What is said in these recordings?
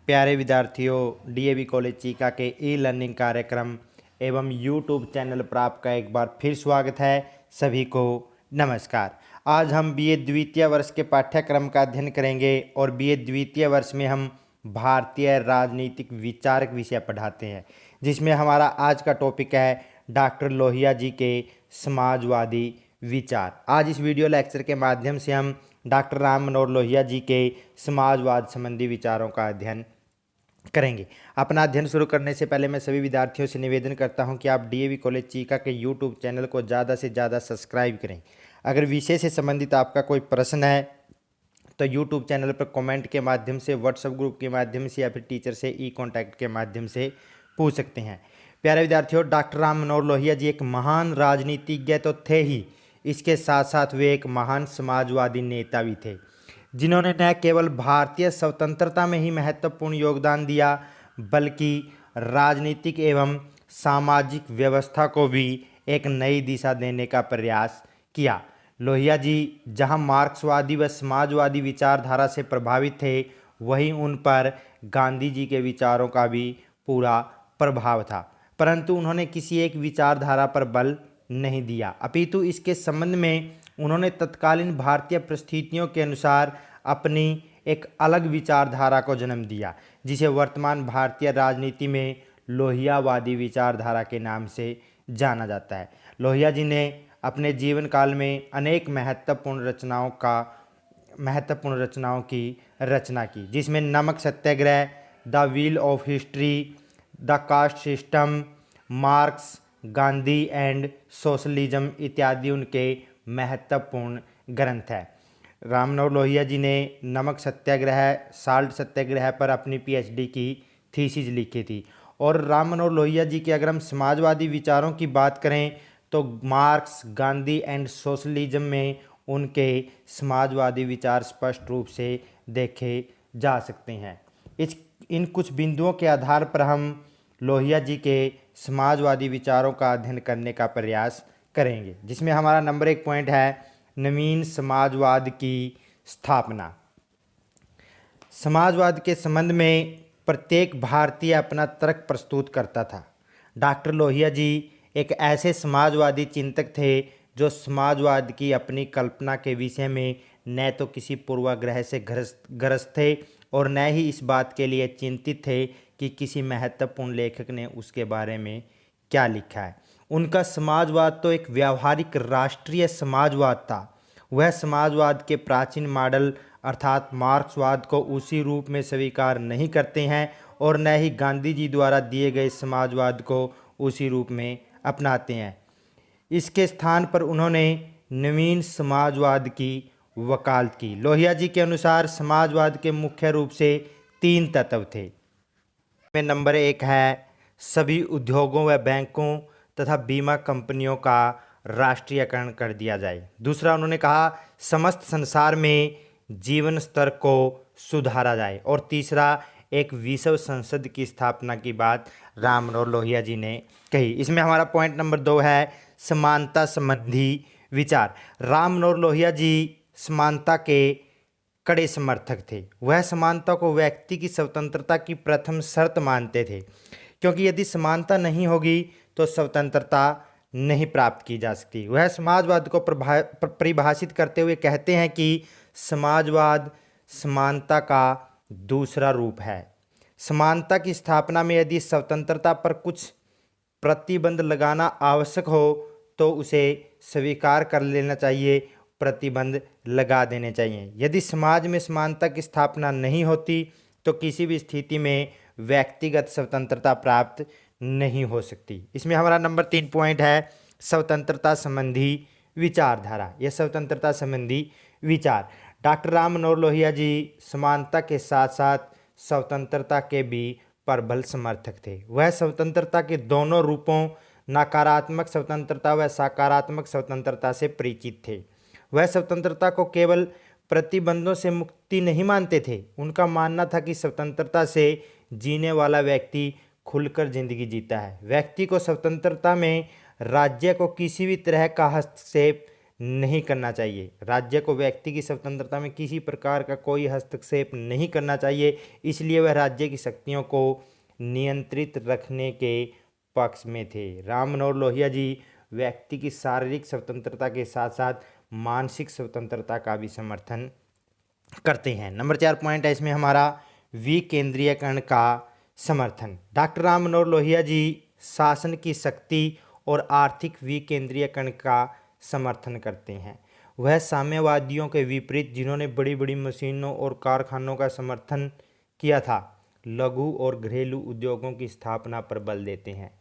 प्यारे विद्यार्थियों, DAV college Chica के ई लर्निंग कार्यक्रम एवं यूट्यूब चैनल पर आपका एक बार फिर स्वागत है। सभी को नमस्कार। आज हम बीए द्वितीय वर्ष के पाठ्यक्रम का अध्ययन करेंगे और बीए द्वितीय वर्ष में हम भारतीय राजनीतिक विचारक विषय पढ़ाते हैं, जिसमें हमारा आज का टॉपिक है डॉक्टर लोहिया जी के समाजवादी विचार। आज इस वीडियो लेक्चर के माध्यम से हम डॉक्टर राम मनोहर लोहिया जी के समाजवाद संबंधी विचारों का अध्ययन करेंगे। अपना अध्ययन शुरू करने से पहले मैं सभी विद्यार्थियों से निवेदन करता हूं कि आप डीएवी कॉलेज चीका के यूट्यूब चैनल को ज़्यादा से ज़्यादा सब्सक्राइब करें। अगर विषय से संबंधित आपका कोई प्रश्न है तो यूट्यूब चैनल पर कमेंट के माध्यम से, व्हाट्सएप ग्रुप के माध्यम से या फिर टीचर से ई कॉन्टैक्ट के माध्यम से पूछ सकते हैं। प्यारे विद्यार्थियों, डॉक्टर राम मनोहर लोहिया जी एक महान राजनीतिज्ञ तो थे ही, इसके साथ साथ वे एक महान समाजवादी नेता भी थे, जिन्होंने न केवल भारतीय स्वतंत्रता में ही महत्वपूर्ण योगदान दिया बल्कि राजनीतिक एवं सामाजिक व्यवस्था को भी एक नई दिशा देने का प्रयास किया। लोहिया जी जहां मार्क्सवादी व समाजवादी विचारधारा से प्रभावित थे, वहीं उन पर गांधी जी के विचारों का भी पूरा प्रभाव था, परंतु उन्होंने किसी एक विचारधारा पर बल नहीं दिया, अपितु इसके संबंध में उन्होंने तत्कालीन भारतीय परिस्थितियों के अनुसार अपनी एक अलग विचारधारा को जन्म दिया, जिसे वर्तमान भारतीय राजनीति में लोहियावादी विचारधारा के नाम से जाना जाता है। लोहिया जी ने अपने जीवन काल में अनेक महत्वपूर्ण रचनाओं की रचना की, जिसमें Namak Satyagraha, the wheel of history, the caste system, Marx, Gandhi and socialism इत्यादि उनके महत्वपूर्ण ग्रंथ है। राम मनोहर लोहिया जी ने नमक सत्याग्रह, साल्ट सत्याग्रह पर अपनी पीएचडी की थीसिस लिखी थी। और राम मनोहर लोहिया जी के अगर हम समाजवादी विचारों की बात करें तो मार्क्स, गांधी एंड सोशलिज्म में उनके समाजवादी विचार स्पष्ट रूप से देखे जा सकते हैं। इन कुछ बिंदुओं के आधार पर हम लोहिया जी के समाजवादी विचारों का अध्ययन करने का प्रयास करेंगे, जिसमें हमारा नंबर 1 पॉइंट है नवीन समाजवाद की स्थापना। समाजवाद के संबंध में प्रत्येक भारतीय अपना तर्क प्रस्तुत करता था। डॉक्टर लोहिया जी एक ऐसे समाजवादी चिंतक थे जो समाजवाद की अपनी कल्पना के विषय में न तो किसी पूर्वाग्रह से ग्रस्त थे और न ही इस बात के लिए चिंतित थे कि किसी महत्वपूर्ण लेखक ने उसके बारे में क्या लिखा है। उनका समाजवाद तो एक व्यावहारिक राष्ट्रीय समाजवाद था। वह समाजवाद के प्राचीन मॉडल अर्थात मार्क्सवाद को उसी रूप में स्वीकार नहीं करते हैं और न ही गांधी जी द्वारा दिए गए समाजवाद को उसी रूप में अपनाते हैं। इसके स्थान पर उन्होंने नवीन समाजवाद की वकालत की। लोहिया जी के अनुसार समाजवाद के मुख्य रूप से 3 तत्व थे। में नंबर 1 है सभी उद्योगों व बैंकों तथा बीमा कंपनियों का राष्ट्रीयकरण कर दिया जाए। दूसरा, उन्होंने कहा समस्त संसार में जीवन स्तर को सुधारा जाए। और तीसरा, एक विश्व संसद की स्थापना की बात राम मनोहर लोहिया जी ने कही। इसमें हमारा पॉइंट नंबर 2 है समानता संबंधी विचार। राम मनोहर लोहिया जी समानता के कड़े समर्थक थे। वह समानता को व्यक्ति की स्वतंत्रता की प्रथम शर्त मानते थे, क्योंकि यदि समानता नहीं होगी तो स्वतंत्रता नहीं प्राप्त की जा सकती। वह समाजवाद को परिभाषित करते हुए कहते हैं कि समाजवाद समानता का दूसरा रूप है। समानता की स्थापना में यदि स्वतंत्रता पर कुछ प्रतिबंध लगाना आवश्यक हो तो उसे स्वीकार कर लेना चाहिए, प्रतिबंध लगा देने चाहिए। यदि समाज में समानता की स्थापना नहीं होती तो किसी भी स्थिति में व्यक्तिगत स्वतंत्रता प्राप्त नहीं हो सकती। इसमें हमारा नंबर 3 पॉइंट है स्वतंत्रता संबंधी विचारधारा या स्वतंत्रता संबंधी विचार। डॉक्टर राम मनोहर लोहिया जी समानता के साथ साथ स्वतंत्रता के भी प्रबल समर्थक थे। वह स्वतंत्रता के दोनों रूपों नकारात्मक स्वतंत्रता व सकारात्मक स्वतंत्रता से परिचित थे। वह स्वतंत्रता को केवल प्रतिबंधों से मुक्ति नहीं मानते थे। उनका मानना था कि स्वतंत्रता से जीने वाला व्यक्ति खुलकर जिंदगी जीता है। व्यक्ति को स्वतंत्रता में राज्य को किसी भी तरह का हस्तक्षेप नहीं करना चाहिए। राज्य को व्यक्ति की स्वतंत्रता में किसी प्रकार का कोई हस्तक्षेप नहीं करना चाहिए, इसलिए वह राज्य की शक्तियों को नियंत्रित रखने के पक्ष में थे। राम मनोहर लोहिया जी व्यक्ति की शारीरिक स्वतंत्रता के साथ साथ मानसिक स्वतंत्रता का भी समर्थन करते हैं। नंबर 4 पॉइंट है इसमें हमारा विकेंद्रीयकरण का समर्थन। डॉक्टर राम मनोहर लोहिया जी शासन की शक्ति और आर्थिक विकेंद्रीयकरण का समर्थन करते हैं। वह साम्यवादियों के विपरीत, जिन्होंने बड़ी बड़ी मशीनों और कारखानों का समर्थन किया था, लघु और घरेलू उद्योगों की स्थापना पर बल देते हैं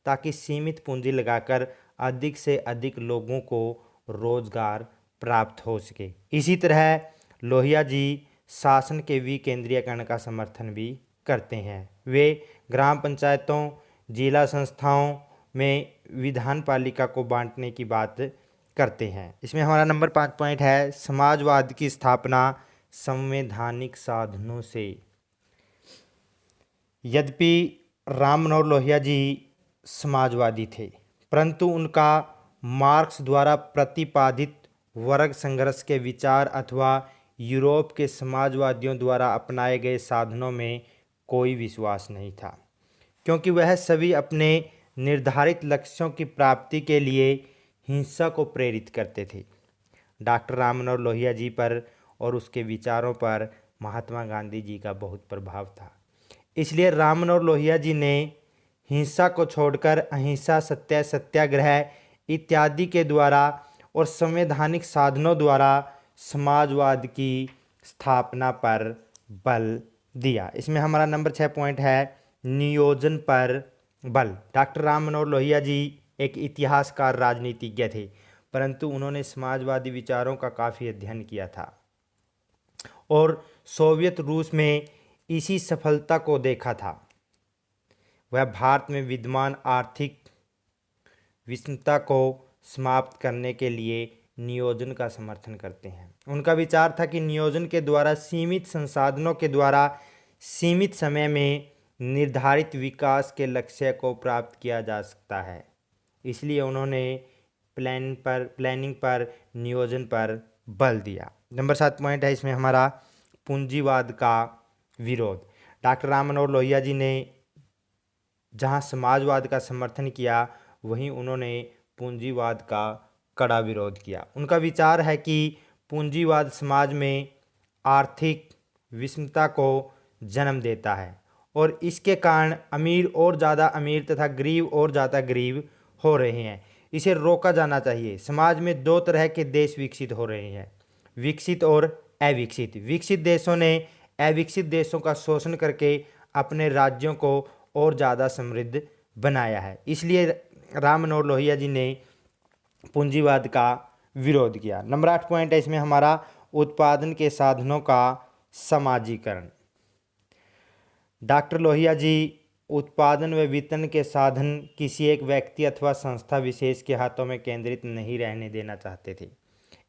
ताकि सीमित पूंजी लगाकर अधिक से अधिक लोगों को रोजगार प्राप्त हो सके। इसी तरह लोहिया जी शासन के विकेंद्रीयकरण का समर्थन भी करते हैं। वे ग्राम पंचायतों, जिला संस्थाओं में विधान पालिका को बांटने की बात करते हैं। इसमें हमारा नंबर 5 पॉइंट है समाजवाद की स्थापना संवैधानिक साधनों से। यद्यपि राम मनोहर लोहिया जी समाजवादी थे, परंतु उनका मार्क्स द्वारा प्रतिपादित वर्ग संघर्ष के विचार अथवा यूरोप के समाजवादियों द्वारा अपनाए गए साधनों में कोई विश्वास नहीं था, क्योंकि वह सभी अपने निर्धारित लक्ष्यों की प्राप्ति के लिए हिंसा को प्रेरित करते थे। डॉक्टर राम मनोहर लोहिया जी पर और उसके विचारों पर महात्मा गांधी जी का बहुत प्रभाव था। इसलिए राम मनोहर लोहिया जी ने हिंसा को छोड़कर अहिंसा, सत्याग्रह इत्यादि के द्वारा और संवैधानिक साधनों द्वारा समाजवाद की स्थापना पर बल दिया। इसमें हमारा नंबर 6 पॉइंट है नियोजन पर बल। डॉक्टर राम मनोहर लोहिया जी एक इतिहासकार, राजनीतिज्ञ थे, परंतु उन्होंने समाजवादी विचारों का काफ़ी अध्ययन किया था और सोवियत रूस में इसी सफलता को देखा था। वह भारत में विद्यमान आर्थिक विषमता को समाप्त करने के लिए नियोजन का समर्थन करते हैं। उनका विचार था कि नियोजन के द्वारा सीमित संसाधनों के द्वारा सीमित समय में निर्धारित विकास के लक्ष्य को प्राप्त किया जा सकता है। इसलिए उन्होंने प्लानिंग पर, नियोजन पर बल दिया। नंबर 7 पॉइंट है इसमें हमारा पूंजीवाद का विरोध। डॉक्टर राम मनोहर लोहिया जी ने जहां समाजवाद का समर्थन किया, वहीं उन्होंने पूंजीवाद का कड़ा विरोध किया। उनका विचार है कि पूंजीवाद समाज में आर्थिक विषमता को जन्म देता है और इसके कारण अमीर और ज़्यादा अमीर तथा गरीब और ज़्यादा गरीब हो रहे हैं। इसे रोका जाना चाहिए। समाज में 2 तरह के देश विकसित हो रहे हैं, विकसित और अविकसित। विकसित देशों ने अविकसित देशों का शोषण करके अपने राज्यों को और ज़्यादा समृद्ध बनाया है। इसलिए राम मनोहर लोहिया जी ने पूंजीवाद का विरोध किया। नंबर 8 पॉइंट है इसमें हमारा उत्पादन के साधनों का समाजीकरण। डॉक्टर लोहिया जी उत्पादन व वितरण के साधन किसी एक व्यक्ति अथवा संस्था विशेष के हाथों में केंद्रित नहीं रहने देना चाहते थे,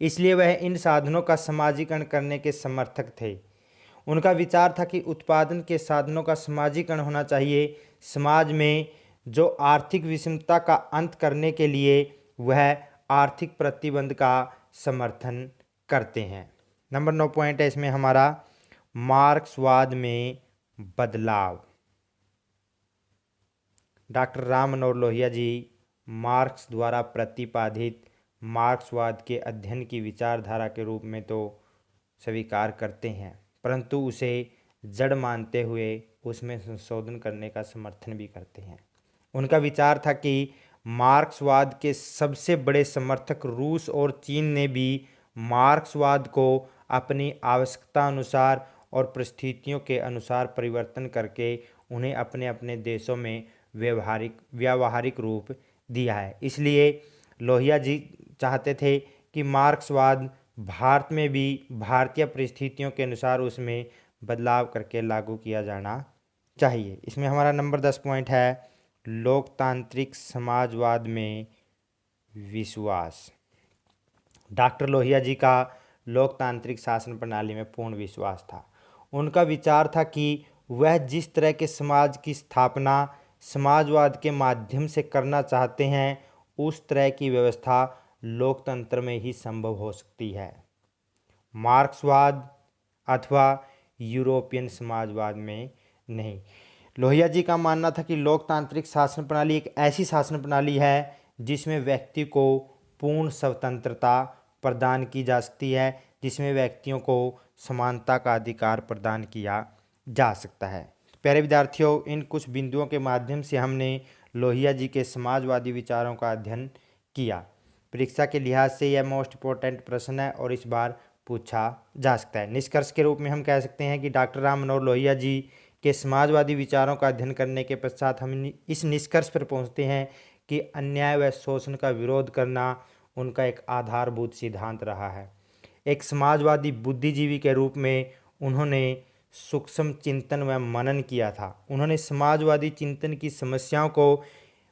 इसलिए वह इन साधनों का समाजीकरण करने के समर्थक थे। उनका विचार था कि उत्पादन के साधनों का समाजीकरण होना चाहिए। समाज में जो आर्थिक विषमता का अंत करने के लिए वह आर्थिक प्रतिबंध का समर्थन करते हैं। नंबर 9 पॉइंट है इसमें हमारा मार्क्सवाद में बदलाव। डॉक्टर राम मनोहर लोहिया जी मार्क्स द्वारा प्रतिपादित मार्क्सवाद के अध्ययन की विचारधारा के रूप में तो स्वीकार करते हैं, परंतु उसे जड़ मानते हुए उसमें संशोधन करने का समर्थन भी करते हैं। उनका विचार था कि मार्क्सवाद के सबसे बड़े समर्थक रूस और चीन ने भी मार्क्सवाद को अपनी आवश्यकता अनुसार और परिस्थितियों के अनुसार परिवर्तन करके उन्हें अपने अपने देशों में व्यावहारिक रूप दिया है। इसलिए लोहिया जी चाहते थे कि मार्क्सवाद भारत में भी भारतीय परिस्थितियों के अनुसार उसमें बदलाव करके लागू किया जाना चाहिए। इसमें हमारा नंबर 10 पॉइंट है लोकतांत्रिक समाजवाद में विश्वास। डॉक्टर लोहिया जी का लोकतांत्रिक शासन प्रणाली में पूर्ण विश्वास था। उनका विचार था कि वह जिस तरह के समाज की स्थापना समाजवाद के माध्यम से करना चाहते हैं, उस तरह की व्यवस्था लोकतंत्र में ही संभव हो सकती है, मार्क्सवाद अथवा यूरोपियन समाजवाद में नहीं। लोहिया जी का मानना था कि लोकतांत्रिक शासन प्रणाली एक ऐसी शासन प्रणाली है जिसमें व्यक्ति को पूर्ण स्वतंत्रता प्रदान की जा सकती है, जिसमें व्यक्तियों को समानता का अधिकार प्रदान किया जा सकता है। प्यारे विद्यार्थियों, इन कुछ बिंदुओं के माध्यम से हमने लोहिया जी के समाजवादी विचारों का अध्ययन किया। परीक्षा के लिहाज से यह मोस्ट इम्पोर्टेंट प्रश्न है और इस बार पूछा जा सकता है। निष्कर्ष के रूप में हम कह सकते हैं कि डॉक्टर राम मनोहर लोहिया जी के समाजवादी विचारों का अध्ययन करने के पश्चात हम इस निष्कर्ष पर पहुंचते हैं कि अन्याय व शोषण का विरोध करना उनका एक आधारभूत सिद्धांत रहा है। एक समाजवादी बुद्धिजीवी के रूप में उन्होंने सूक्ष्म चिंतन व मनन किया था। उन्होंने समाजवादी चिंतन की समस्याओं को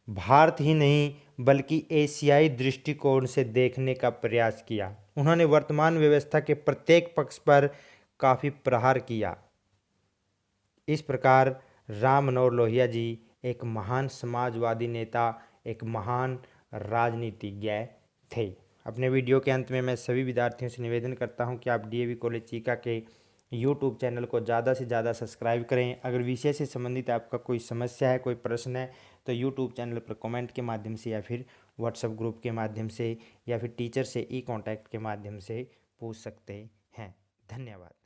भारत ही नहीं बल्कि एशियाई दृष्टिकोण से देखने का प्रयास किया। उन्होंने वर्तमान व्यवस्था के प्रत्येक पक्ष पर काफ़ी प्रहार किया। इस प्रकार राम मनोहर लोहिया जी एक महान समाजवादी नेता, एक महान राजनीतिज्ञ थे। अपने वीडियो के अंत में मैं सभी विद्यार्थियों से निवेदन करता हूं कि आप डीएवी कॉलेज चीका के यूट्यूब चैनल को ज़्यादा से ज़्यादा सब्सक्राइब करें। अगर विषय से संबंधित आपका कोई समस्या है, कोई प्रश्न है, तो यूट्यूब चैनल पर कमेंट के माध्यम से या फिर व्हाट्सएप ग्रुप के माध्यम से या फिर टीचर से ई कॉन्टैक्ट के माध्यम से पूछ सकते हैं। धन्यवाद।